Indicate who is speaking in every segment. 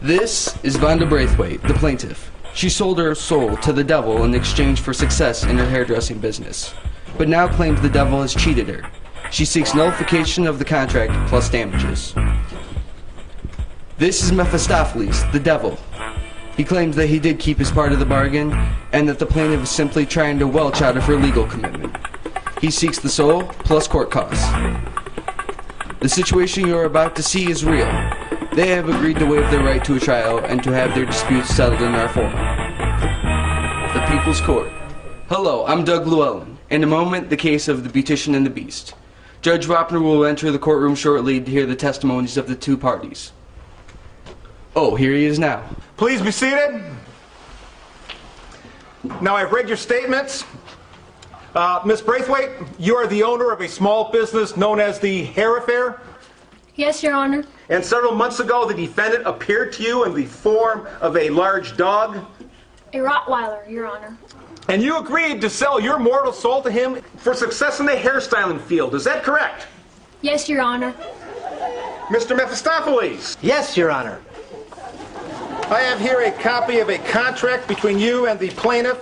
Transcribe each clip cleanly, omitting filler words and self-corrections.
Speaker 1: This is Vonda Braithwaite, the plaintiff. She sold her soul to the devil in exchange for success in her hairdressing business, but now claims the devil has cheated her. She seeks nullification of the contract plus damages. This is Mephistopheles, the devil. He claims that he did keep his part of the bargain and that the plaintiff is simply trying to welch out of her legal commitment. He seeks the soul plus court costs. The situation you are about to see is real. They have agreed to waive their right to a trial and to have their disputes settled in our forum. The People's Court. Hello, I'm Doug Llewellyn. In a moment, the case of the Beautician and the Beast. Judge Wapner will enter the courtroom shortly to hear the testimonies of the two parties. Oh, here he is now.
Speaker 2: Please be seated. Now, I've read your statements. Ms. Braithwaite, you are the owner of a small business known as the Hair Affair?
Speaker 3: Yes, Your Honor.
Speaker 2: And several months ago, the defendant appeared to you in the form of a large dog?
Speaker 3: A Rottweiler, Your Honor.
Speaker 2: And you agreed to sell your mortal soul to him for success in the hairstyling field. Is that correct?
Speaker 3: Yes, Your Honor.
Speaker 2: Mr. Mephistopheles?
Speaker 4: Yes, Your Honor.
Speaker 2: I have here a copy of a contract between you and the plaintiff.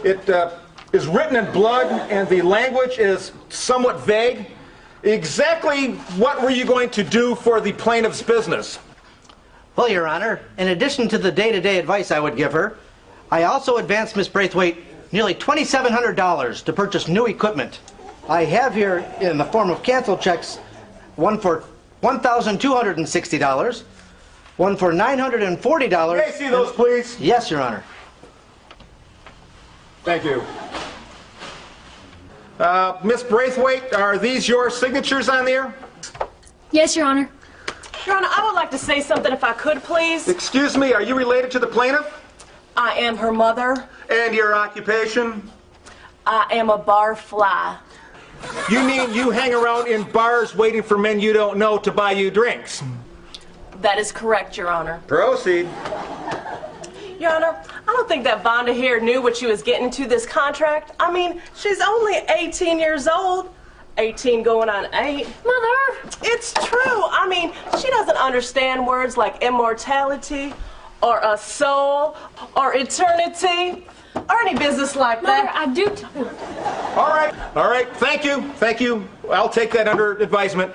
Speaker 2: It is written in blood, and the language is somewhat vague. Exactly what were you going to do for the plaintiff's business?
Speaker 4: Well, Your Honor, in addition to the day-to-day advice I would give her, I also advanced Miss Braithwaite nearly $2,700 to purchase new equipment. I have here in the form of cancel checks, one for $1,260, one for $940.
Speaker 2: May I see those, please?
Speaker 4: Yes, Your Honor.
Speaker 2: Thank you. Miss Braithwaite, are these your signatures on there?
Speaker 3: Yes, Your Honor.
Speaker 5: Your Honor, I would like to say something if I could, please.
Speaker 2: Excuse me, are you related to the plaintiff?
Speaker 5: I am her mother.
Speaker 2: And your occupation?
Speaker 5: I am a barfly.
Speaker 2: You mean you hang around in bars waiting for men you don't know to buy you drinks?
Speaker 5: That is correct, Your Honor.
Speaker 2: Proceed.
Speaker 5: Your Honor, I don't think that Vonda here knew what she was getting into this contract. I mean, she's only 18 years old. 18 going on 8.
Speaker 3: Mother!
Speaker 5: It's true. I mean, she doesn't understand words like immortality or a soul or eternity or any business like
Speaker 3: Mother,
Speaker 5: that.
Speaker 3: I do.
Speaker 2: All right, thank you. I'll take that under advisement.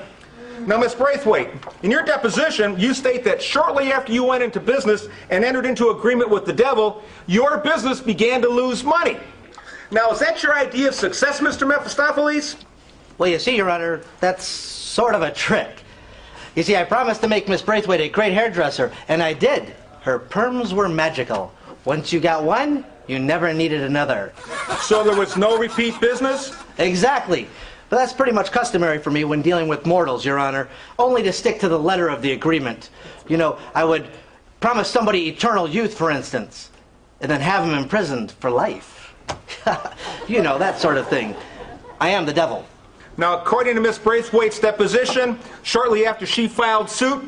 Speaker 2: Now, Miss Braithwaite, in your deposition, you state that shortly after you went into business and entered into agreement with the devil, your business began to lose money. Now, is that your idea of success, Mr. Mephistopheles?
Speaker 4: Well, you see, Your Honor, that's sort of a trick. You see, I promised to make Miss Braithwaite a great hairdresser, and I did. Her perms were magical. Once you got one, you never needed another.
Speaker 2: So there was no repeat business?
Speaker 4: Exactly. But that's pretty much customary for me when dealing with mortals, Your Honor, only to stick to the letter of the agreement. You know, I would promise somebody eternal youth, for instance, and then have them imprisoned for life. You know, that sort of thing. I am the devil.
Speaker 2: Now, according to Miss Braithwaite's deposition, shortly after she filed suit,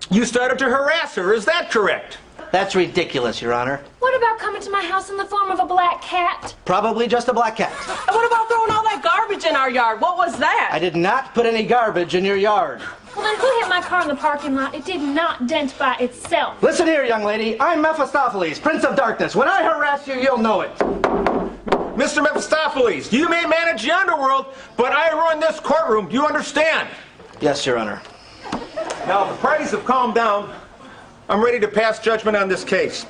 Speaker 2: you started to harass her. Is that correct?
Speaker 4: That's ridiculous, Your Honor.
Speaker 3: What about coming to my house in the form of a black cat?
Speaker 4: Probably just a black cat.
Speaker 5: And what about throwing all that garbage in our yard? What was that?
Speaker 4: I did not put any garbage in your yard.
Speaker 3: Well, then who hit my car in the parking lot? It did not dent by itself.
Speaker 4: Listen here, young lady. I'm Mephistopheles, Prince of Darkness. When I harass you, you'll know it.
Speaker 2: Mr. Mephistopheles, you may manage the underworld, but I run this courtroom. Do you understand?
Speaker 4: Yes, Your Honor.
Speaker 2: Now, the parties have calmed down. I'm ready to pass judgment on this case.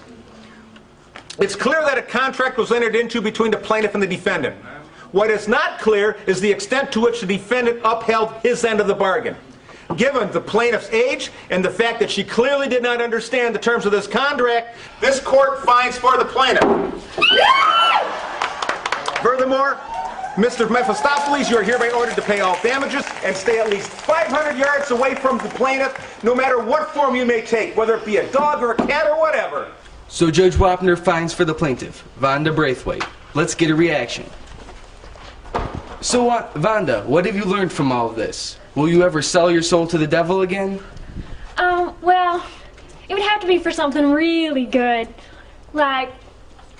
Speaker 2: It's clear that a contract was entered into between the plaintiff and the defendant. What is not clear is the extent to which the defendant upheld his end of the bargain. Given the plaintiff's age and the fact that she clearly did not understand the terms of this contract, this court finds for the plaintiff. Furthermore, Mr. Mephistopheles, you are hereby ordered to pay all damages and stay at least 500 yards away from the plaintiff, no matter what form you may take, whether it be a dog or a cat or whatever.
Speaker 1: So Judge Wapner finds for the plaintiff, Vonda Braithwaite. Let's get a reaction. So, Vonda, what have you learned from all of this? Will you ever sell your soul to the devil again?
Speaker 3: Well, it would have to be for something really good, like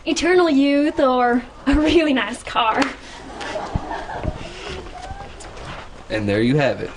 Speaker 3: eternal youth or a really nice car.
Speaker 1: And there you have it.